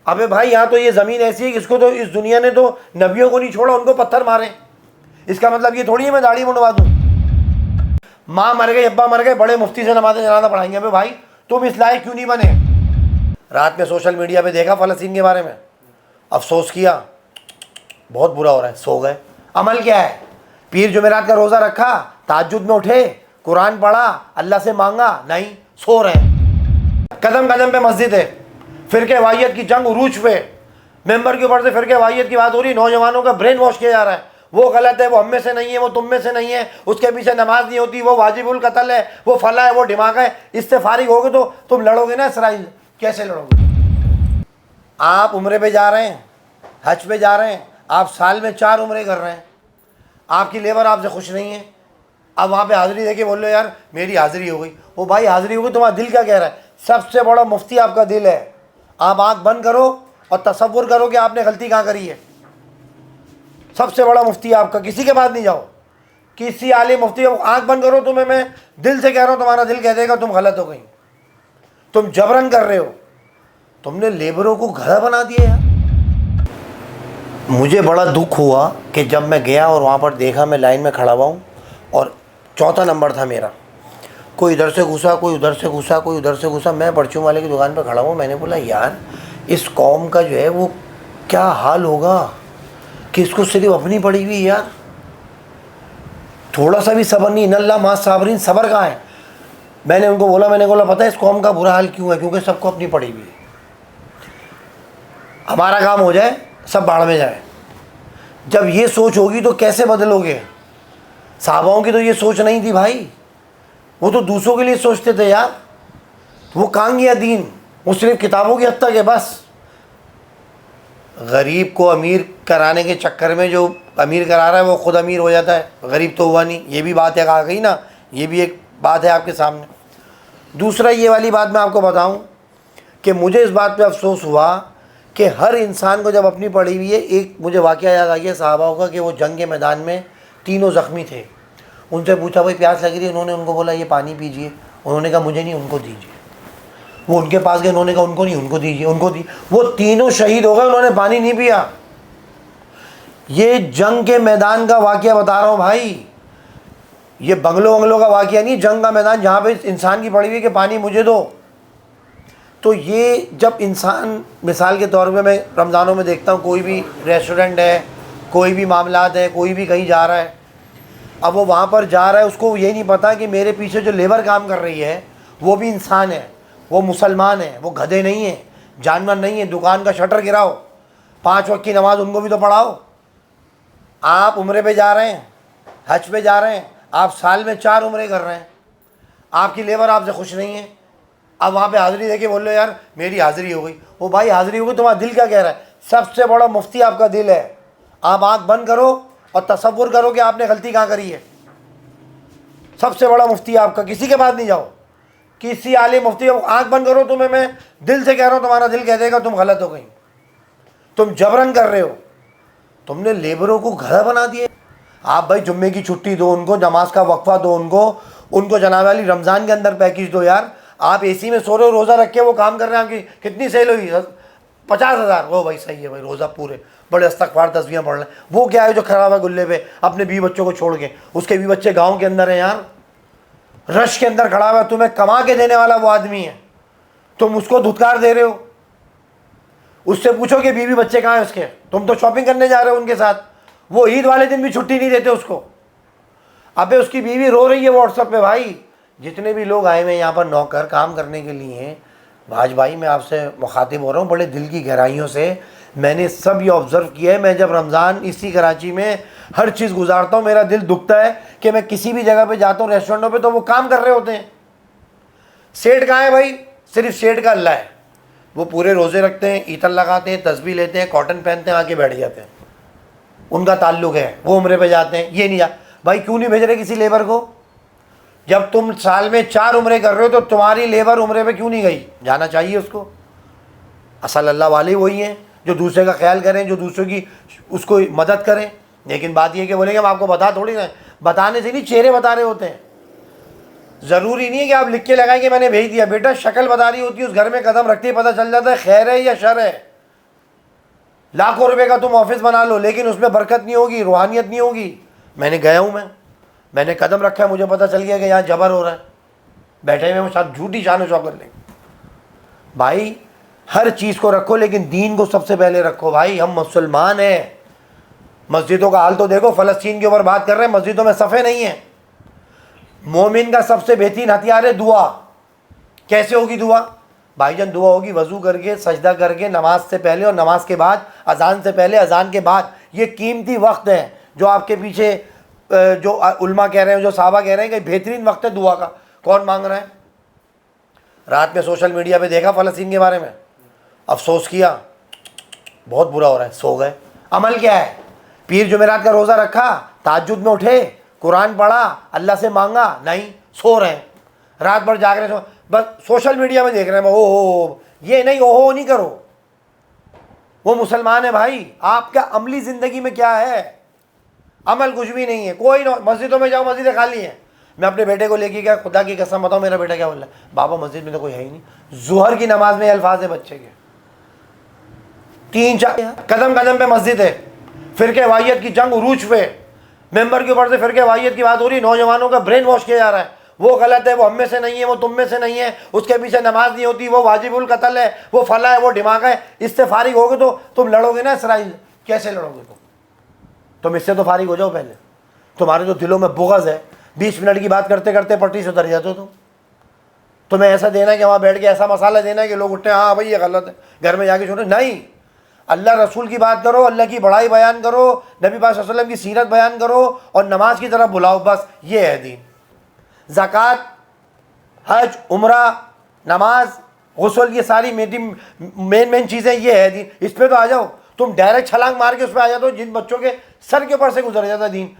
अबे भाई यहाँ तो ये ज़मीन ऐसी है कि इसको तो इस दुनिया ने तो नबियों को नहीं छोड़ा, उनको पत्थर मारे। इसका मतलब ये थोड़ी है मैं दाढ़ी मुंडवा दूँ। माँ मर गई, अब्बा मर गए, बड़े मुफ्ती से नमाज़ जनाजा पढ़ाएंगे। अबे भाई तुम इस लायक क्यों नहीं बने? रात में सोशल मीडिया पे देखा फ़लस्तीन के बारे में, अफसोस किया, बहुत बुरा हो रहा है। सो गए। अमल क्या है? पीर जुमेरात का रोज़ा रखा, ताज्जुद में उठे, कुरान पढ़ा, अल्लाह से मांगा, नहीं, सो रहे हैं। कदम कदम पे मस्जिद है, फ़िरके वाहियत की जंग उरूज पे, मेंबर के ऊपर से फ़िरके वाहियत की बात हो रही, नौजवानों का ब्रेन वॉश किया जा रहा है। वो गलत है, वो हम में से नहीं है, वो तुम में से नहीं है, उसके पीछे नमाज नहीं होती, वो वाजिबुल कत्ल है, वो फला है, वो दिमाग है। इससे फारिग होगे तो तुम लड़ोगे ना इसराइल। कैसे लड़ोगे? आप उम्रे पे जा रहे हैं, हज पे जा रहे हैं, आप साल में 4 उम्रे कर रहे हैं, आपकी लेबर आपसे खुश नहीं है। अब वहाँ पे हाज़िरी देके बोल लो यार मेरी हाज़िरी हो गई। वो भाई हाज़िरी हो गई, तुम्हारा दिल क्या कह रहा है? सबसे बड़ा मुफ्ती आपका दिल है। आप आँख बंद करो और तसव्वुर करो कि आपने गलती कहाँ करी है। सबसे बड़ा मुफ्ती आपका, किसी के पास नहीं जाओ, किसी आलिम मुफ्ती, आँख बंद करो। तुम्हें मैं दिल से कह रहा हूँ, तुम्हारा दिल कह देगा तुम गलत हो गई, तुम जबरन कर रहे हो, तुमने लेबरों को घर बना दिया यार। मुझे बड़ा दुख हुआ कि जब मैं गया और वहाँ पर देखा, मैं लाइन में खड़ा हुआ हूँ और चौथा नंबर था मेरा। कोई इधर से घुसा, कोई उधर से घुसा, कोई उधर से घुसा। मैं परचून वाले की दुकान पर खड़ा हूँ। मैंने बोला यार इस कौम का जो है वो क्या हाल होगा कि इसको सिर्फ अपनी पड़ी हुई यार, थोड़ा सा भी सब्र नहीं। इन्नल्लाह मा साबरीन, सब्र कहाँ है? मैंने उनको बोला, मैंने बोला पता है इस कौम का बुरा हाल क्यों है? क्योंकि सबको अपनी पड़ी हुई है। हमारा काम हो जाए, सब बाढ़ में जाए। जब ये सोच होगी तो कैसे बदलोगे? साहबाओं की तो ये सोच नहीं थी भाई, वो तो दूसरों के लिए सोचते थे यार। वो कहाँ गया दीन? वो सिर्फ किताबों की हद तक है बस। गरीब को अमीर कराने के चक्कर में जो अमीर करा रहा है वो खुद अमीर हो जाता है, गरीब तो हुआ नहीं। ये भी बात है, आ गई ना, ये भी एक बात है आपके सामने। दूसरा ये वाली बात मैं आपको बताऊं कि मुझे इस बात पे अफसोस हुआ कि हर इंसान को जब अपनी पड़ी हुई है। एक मुझे वाक़या याद आ गया साहबाओं का कि वो जंग के मैदान में तीनों ज़ख्मी थे। उनसे पूछा भाई प्यास लग रही है? उन्होंने उनको बोला ये पानी पीजिए। उन्होंने कहा मुझे नहीं, उनको दीजिए। वो उनके पास गए, उन्होंने कहा उनको नहीं, उनको दीजिए, उनको दी। वो तीनों शहीद हो गए, उन्होंने पानी नहीं पिया। ये जंग के मैदान का वाक़या बता रहा हूँ भाई, ये बंगलों वंगलों का वाक़या नहीं, जंग का मैदान जहाँ पे इंसान की पड़ी हुई है कि पानी मुझे दो। तो ये जब इंसान, मिसाल के तौर पे मैं रमज़ानों में देखता हूँ, कोई भी रेस्टोरेंट है, कोई भी मामलात है, कोई भी कहीं जा रहा है, अब वो वहाँ पर जा रहा है, उसको ये नहीं पता कि मेरे पीछे जो लेबर काम कर रही है वो भी इंसान है, वो मुसलमान है, वो गधे नहीं है, जानवर नहीं है। दुकान का शटर गिराओ, 5 वक्त की नमाज़ उनको भी तो पढ़ाओ। आप उम्रे पे जा रहे हैं, हज पे जा रहे हैं, आप साल में 4 उम्रे कर रहे हैं, आपकी लेबर आपसे खुश नहीं है। अब वहाँ पे हाज़िरी देके बोल लो यार मेरी हाज़िरी हो गई। वो भाई हाज़िरी हो गई, तुम्हारा दिल क्या कह रहा है? सबसे बड़ा मुफ्ती आपका दिल है। आप आँख बंद करो और तसव्वुर करो कि आपने गलती कहाँ करी है। सबसे बड़ा मुफ्ती आपका, किसी के पास नहीं जाओ, किसी आलिम मुफ्ती, आँख बंद करो। तुम्हें मैं दिल से कह रहा हूँ, तुम्हारा दिल कह देगा तुम गलत हो गई, तुम जबरन कर रहे हो, तुमने लेबरों को घर बना दिए। आप भाई जुम्मे की छुट्टी दो उनको, नमाज का वक्फा दो उनको जनाब वाली रमज़ान के अंदर पैकेज दो यार। आप एसी में सो रहे हो, रोज़ा रख के वो काम कर रहे हैं, आपकी कितनी सेल हुई? 50,000। वो भाई सही है भाई, रोज़ा पूरे, बड़े इस्तग़फ़ार तस्बीहां पढ़ रहे हैं। वो क्या है जो खराब है गुल्ले पे अपने बीवी बच्चों को छोड़ के? उसके बीवी बच्चे गाँव के अंदर हैं यार, रश के अंदर खड़ा हुआ है, तुम्हें कमा के देने वाला वो आदमी है, तुम उसको धुतकार दे रहे हो। उससे पूछो कि बीवी बच्चे कहाँ हैं उसके, तुम तो शॉपिंग करने जा रहे हो उनके साथ। वो ईद वाले दिन भी छुट्टी नहीं देते उसको। अबे उसकी बीवी रो रही है व्हाट्सएप पे। भाई जितने भी लोग आए हुए हैं यहाँ पर नौकर काम करने के लिए, भाज भाई मैं आपसे मुखातिब हो रहा हूँ बड़े दिल की गहराइयों से। मैंने सब ये ऑब्ज़र्व किया है। मैं जब रमज़ान इसी कराची में हर चीज़ गुजारता हूँ, मेरा दिल दुखता है कि मैं किसी भी जगह पे जाता हूँ, रेस्टोरेंटों पे, तो वो काम कर रहे होते हैं। सेठ कहाँ है भाई? सिर्फ सेठ का अल्लाह है। वो पूरे रोज़े रखते हैं, ईतर लगाते हैं, तस्बीह लेते हैं, कॉटन पहनते हैं, आके बैठ जाते हैं, उनका ताल्लुक़ है। वो उम्रे पे जाते हैं, ये नहीं जा। भाई क्यों नहीं भेज रहे किसी लेबर को? जब तुम साल में 4 उम्रे कर रहे हो तो तुम्हारी लेबर उम्रे पे क्यों नहीं गई? जाना चाहिए उसको। असल अल्लाह वाले वही हैं जो दूसरे का ख्याल करें, जो दूसरों की उसको मदद करें। लेकिन बात यह कि बोलेंगे हम आपको बता थोड़ी ना, बताने से नहीं, चेहरे बता रहे होते हैं। ज़रूरी नहीं है कि आप लिख के लगाएं कि मैंने भेज दिया। बेटा शक्ल बता रही होती है, उस घर में कदम रखते ही पता चल जाता है खैर है या शर है। लाखों रुपए का तुम ऑफिस बना लो, लेकिन उसमें बरकत नहीं होगी, रूहानियत नहीं होगी। मैंने गया हूँ, मैंने कदम रखा है, मुझे पता चल गया कि यहाँ जबर हो रहा है, बैठे हुए वो साथ झूठी शान शौकत लेंगे। भाई हर चीज़ को रखो, लेकिन दीन को सबसे पहले रखो। भाई हम मुसलमान हैं। मस्जिदों का हाल तो देखो, फ़लस्तीन के ऊपर बात कर रहे हैं, मस्जिदों में सफ़े नहीं है। मोमिन का सबसे बेहतरीन हथियार है दुआ। कैसे होगी दुआ? भाईजान दुआ होगी वज़ू करके, सजदा करके, नमाज से पहले और नमाज के बाद, अजान से पहले, अजान के बाद। ये कीमती वक्त है जो आपके पीछे जो उल्मा कह रहे हैं, जो साहबा कह रहे हैं कि बेहतरीन वक्त है दुआ का। कौन मांग रहा है? रात में सोशल मीडिया पे देखा फ़लस्तीन के बारे में, अफसोस किया, बहुत बुरा हो रहा है, सो गए। अमल क्या है? पीर जुमेरात का रोज़ा रखा, ताज्जुद में उठे, कुरान पढ़ा, अल्लाह से मांगा, नहीं, सो रहे हैं, रात भर जाग रहे हैं, बस सोशल मीडिया में देख रहे हैं। ओहो, ये नहीं, ओहो नहीं करो। वो मुसलमान है भाई। आपका अमली ज़िंदगी में क्या है? अमल कुछ भी नहीं है। कोई मस्जिदों में जाओ, मस्जिदें खाली हैं। मैं अपने बेटे को लेके गया, खुदा की कसम बताओ, मेरा बेटा क्या बोल रहा है, बाबा मस्जिद में तो कोई है ही नहीं। जुहर की नमाज में अल्फाज है बच्चे के, 3-4 कदम कदम पे मस्जिद है। फिरके वाहियत की जंग उरूज पे, मेंबर के ऊपर से फिरके वाहियत की बात हो रही, नौजवानों का ब्रेन वॉश किया जा रहा है। वो गलत है, वो हम में से नहीं है, वो तुम में से नहीं है, उसके पीछे नमाज नहीं होती, वो वाजिबुल कत्ल है, वो फला है, वो दिमाग है। इससे फारिग होगे तो तुम लड़ोगे ना इसराइल। कैसे लड़ोगे तुम इससे तो फारिग हो जाओ पहले। तुम्हारे जो दिलों में बुग़्ज़ है, 20 मिनट की बात करते करते पटरी से उतर जाते हो तुम। तुम्हें ऐसा देना है कि वहाँ बैठ के ऐसा मसाला देना है कि लोग उठते हैं, हाँ भाई ये गलत है, घर में जाके छोड़ो। नहीं, अल्लाह रसूल की बात करो, अल्लाह की बड़ाई बयान करो, नबी पाक सल्लल्लाहु अलैहि वसल्लम की सीरत बयान करो और नमाज की तरफ बुलाओ। बस ये है दीन। ज़कात, हज, उम्रा, नमाज, गुस्ल, ये सारी मेन चीज़ें ये है दीन। इस पर तो आ जाओ। तुम डायरेक्ट छलांग मार के उस पर आ जाते हो जिन बच्चों के सर के ऊपर से गुजर जाता है दीन।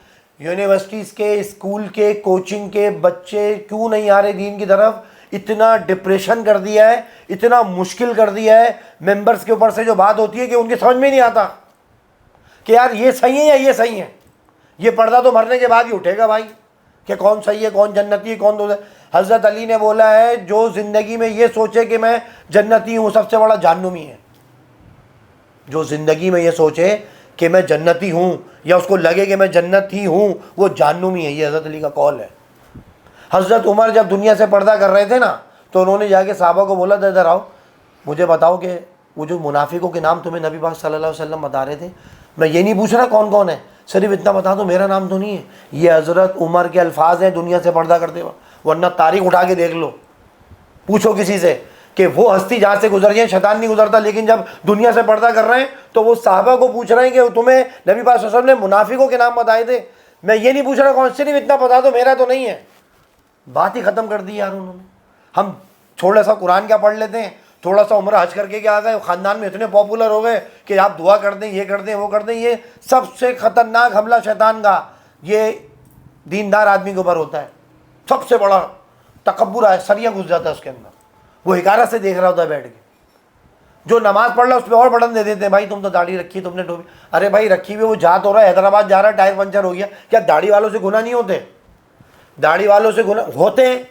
यूनिवर्सिटीज़ के, स्कूल के, कोचिंग के बच्चे क्यों नहीं आ रहे दीन की तरफ? इतना डिप्रेशन कर दिया है, इतना मुश्किल कर दिया है। मेंबर्स के ऊपर से जो बात होती है कि उनकी समझ में नहीं आता कि यार ये सही है या ये सही है। ये पर्दा तो मरने के बाद ही उठेगा भाई, कि कौन सही है, कौन जन्नती है, कौन दोज़ख। हज़रत अली ने बोला है, जो ज़िंदगी में ये सोचे कि मैं जन्नती हूँ, सबसे बड़ा जहन्नुमी है। जो ज़िंदगी में ये सोचे कि मैं जन्नती हूँ, या उसको लगे कि मैं जन्नती हूँ, वो जहन्नुमी है। ये हज़रत अली का कौल है। हज़रत उमर जब दुनिया से पर्दा कर रहे थे ना, तो उन्होंने जाके साहबा को बोला, इधर आओ, मुझे बताओ कि वो जो मुनाफिकों के नाम तुम्हें नबी पाक सल्लल्लाहु अलैहि वसल्लम बता रहे थे, मैं ये नहीं पूछ रहा कौन कौन है, सिर्फ इतना बता दो मेरा नाम तो नहीं है। ये हज़रत उमर के अल्फाज हैं दुनिया से पर्दा करते वक्त, वरना तारीख उठा के देख लो, पूछो किसी से कि वो हस्ती जहाँ से गुजर गए, शैतान नहीं गुजरता। लेकिन जब दुनिया से पर्दा कर रहे हैं तो वो साहबा को पूछ रहे हैं कि तुम्हें नबी पाक सल्लल्लाहु अलैहि वसल्लम ने मुनाफिकों के नाम बताए थे, मैं ये नहीं पूछ रहा कौन, सिर्फ इतना बता दो मेरा तो नहीं है। बात ही ख़त्म कर दी यार उन्होंने। हम थोड़ा सा कुरान क्या पढ़ लेते हैं, थोड़ा सा उम्र हज करके क्या आ गए, ख़ानदान में इतने पॉपुलर हो गए कि आप दुआ कर दें, ये कर दें, वो कर दें। ये सबसे ख़तरनाक हमला शैतान का ये दीनदार आदमी के ऊपर होता है। सबसे बड़ा तकब्बुर है, सरिया घुस जाता है उसके अंदर। वो हिकारत से देख रहा होता है बैठ के। जो नमाज़ पढ़ रहा है उस पर और बटन दे देते हैं, भाई तुम तो दाढ़ी रखी है, तुमने टोपी। अरे भाई रखी हुई, वो जात हो रहा है, हैदराबाद जा रहा है, टायर पंचर हो गया, क्या दाढ़ी वालों से गुनाह नहीं होते? दाढ़ी वालों से गुनाह होते हैं।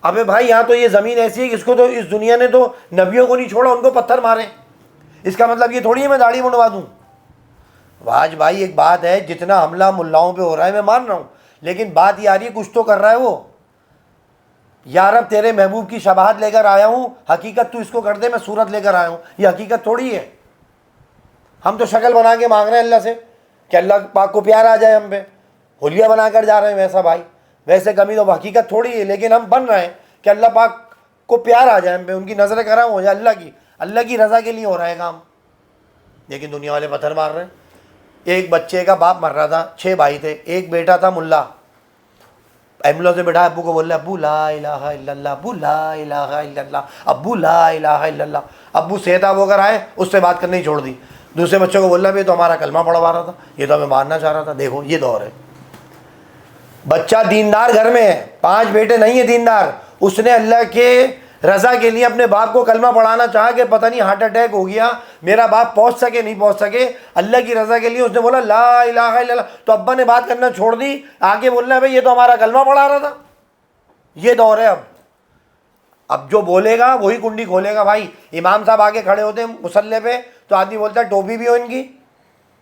अबे भाई यहाँ तो ये ज़मीन ऐसी है कि इसको तो इस दुनिया ने तो नबियों को नहीं छोड़ा, उनको पत्थर मारे। इसका मतलब ये थोड़ी है मैं दाढ़ी मुंडवा दूँ। वाज भाई एक बात है, जितना हमला मुल्लाओं पे हो रहा है मैं मान रहा हूँ, लेकिन बात ये आ रही है कुछ तो कर रहा है वो। यार अब तेरे महबूब की शबाहत लेकर आया हूँ, हकीकत तू इसको कर दे, मैं सूरत लेकर आया हूँ, ये हकीकत थोड़ी है। हम तो शक्ल बना के मांग रहे हैं अल्लाह से कि अल्लाह पाक को प्यार आ जाए हम पे, हुलिया बनाकर जा रहे हैं वैसा भाई, वैसे कमी तो हकीकत थोड़ी है। लेकिन हम बन रहे हैं कि अल्लाह पाक को प्यार आ जाए हम पे, उनकी नज़र करम हो जाए, अल्लाह की रज़ा के लिए हो रहा है काम। लेकिन दुनिया वाले पत्थर मार रहे हैं। एक बच्चे का बाप मर रहा था, 6 भाई थे, एक बेटा था मुल्ला, एम्बुलेंस में बैठा, अब्बू को बोल रहा है अब्बू ला इलाहा इल्लल्लाह, अब्बू ला इलाहा इल्लल्लाह, अब्बू ला इलाहा इल्लल्लाह। अब्बू सेहताब होकर आए, उससे बात करनी छोड़ दी। दूसरे बच्चों को बोल रहा है तो हमारा कलमा पढ़वा रहा था, ये तो हमें मारना चाह रहा था। देखो ये दौर है। बच्चा दीनदार घर में है, 5 बेटे नहीं है दीनदार, उसने अल्लाह के रज़ा के लिए अपने बाप को कलमा पढ़ाना चाहा कि पता नहीं हार्ट अटैक हो गया, मेरा बाप पहुंच सके नहीं पहुंच सके, अल्लाह की रज़ा के लिए उसने बोला ला इलाहा इल्लल्लाह। तो अब्बा ने बात करना छोड़ दी, आगे बोलना है भाई ये तो हमारा कलमा पढ़ा रहा था। ये दौर है अब। अब जो बोलेगा वही कुंडी खोलेगा भाई। इमाम साहब आगे खड़े होते हैं मुसल्ले पे तो आदमी बोलता है टोपी भी हो इनकी,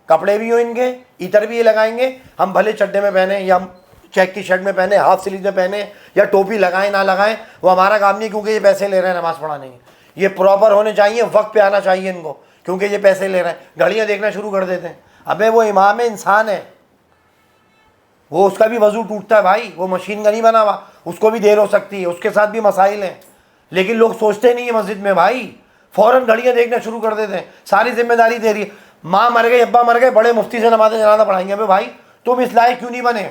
कपड़े भी हो इनके, इतर भी ये लगाएंगे, हम भले चड्डे में पहने या हम चेक की शर्ट में पहने, हाफ स्लीव में पहने या टोपी लगाएं ना लगाएं, वो हमारा काम नहीं, क्योंकि ये पैसे ले रहे हैं नमाज़ पढ़ाने के। ये प्रॉपर होने चाहिए, वक्त पे आना चाहिए इनको, क्योंकि ये पैसे ले रहे हैं। घड़ियाँ देखना शुरू कर देते हैं। अबे वो इमाम है, इंसान है, वो उसका भी वजू टूटता है भाई, वो मशीन का नहीं बना हुआ, उसको भी देर हो सकती है, उसके साथ भी मसाइल हैं। लेकिन लोग सोचते नहीं है मस्जिद में भाई, फ़ौरन घड़ियाँ देखना शुरू कर देते हैं, सारी जिम्मेदारी दे रही है। माँ मर गई, अब्बा मर गए, बड़े मुफ्ती से नमाज़ जनाजा पढ़ाएंगे। अबे भाई तुम इस लायक क्यों नहीं बने?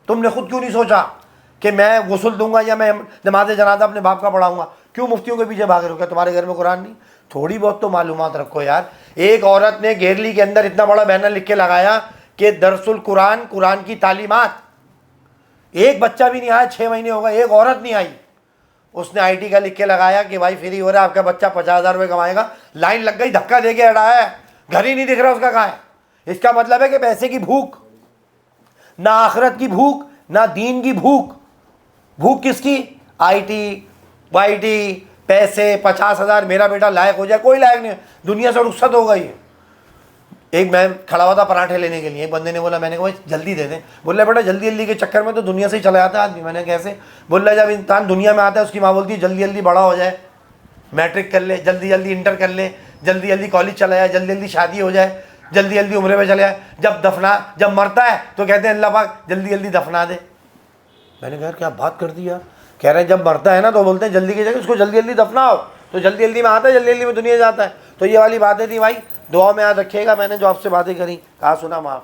तुमने खुद क्यों नहीं सोचा कि मैं गुस्ल दूंगा या मैं नमाज जनाजा अपने बाप का पढ़ाऊंगा? क्यों मुफ्तियों के पीछे भाग रहे हो? क्या तुम्हारे घर में कुरान नहीं? थोड़ी बहुत तो मालूमात रखो यार। एक औरत ने घेरली के अंदर इतना बड़ा बैनर लिख के लगाया कि दरसुल कुरान, कुरान की तालीमात। एक बच्चा भी नहीं आया, 6 महीने हो गए, एक औरत नहीं आई। उसने आईटी का लिख के लगाया कि भाई फ्री हो रहा है, आपका बच्चा 50,000 रुपये कमाएगा। लाइन लग गई, धक्का दे के हटाया है, घर ही नहीं दिख रहा उसका कहाँ है। इसका मतलब है कि पैसे की भूख, ना आखिरत की भूख, ना दीन की भूख। भूख किसकी? आईटी वाईटी, पैसे, 50,000, मेरा बेटा लायक हो जाए। कोई लायक नहीं है, दुनिया से रुखसत हो गई है। एक मैं खड़ा हुआ था पराठे लेने के लिए, एक बंदे ने बोला, मैंने कहा भाई जल्दी दे दें। बोल रहा बेटा जल्दी जल्दी के चक्कर में तो दुनिया से ही चला जाता है आदमी। मैंने कैसे? बोल रहा जब इंसान दुनिया में आता है उसकी माँ बोलती है जल्दी जल्दी बड़ा हो जाए, मैट्रिक कर ले, जल्दी जल्दी इंटर कर ले, जल्दी जल्दी कॉलेज चला जाए, जल्दी जल्दी शादी हो जाए, जल्दी जल्दी उम्र में चले जाए। जब मरता है तो कहते हैं अल्लाह पाक जल्दी जल्दी दफना दे। मैंने कहा क्या बात कर दी यार। कह रहे हैं जब मरता है ना तो बोलते हैं जल्दी की जगह उसको जल्दी जल्दी दफनाओ, तो जल्दी जल्दी में आता है, जल्दी जल्दी में दुनिया जाता है। तो ये वाली बातें थी भाई, दुआ में याद रखिएगा। मैंने जो आपसे बातें करी, कहा सुना माफ़।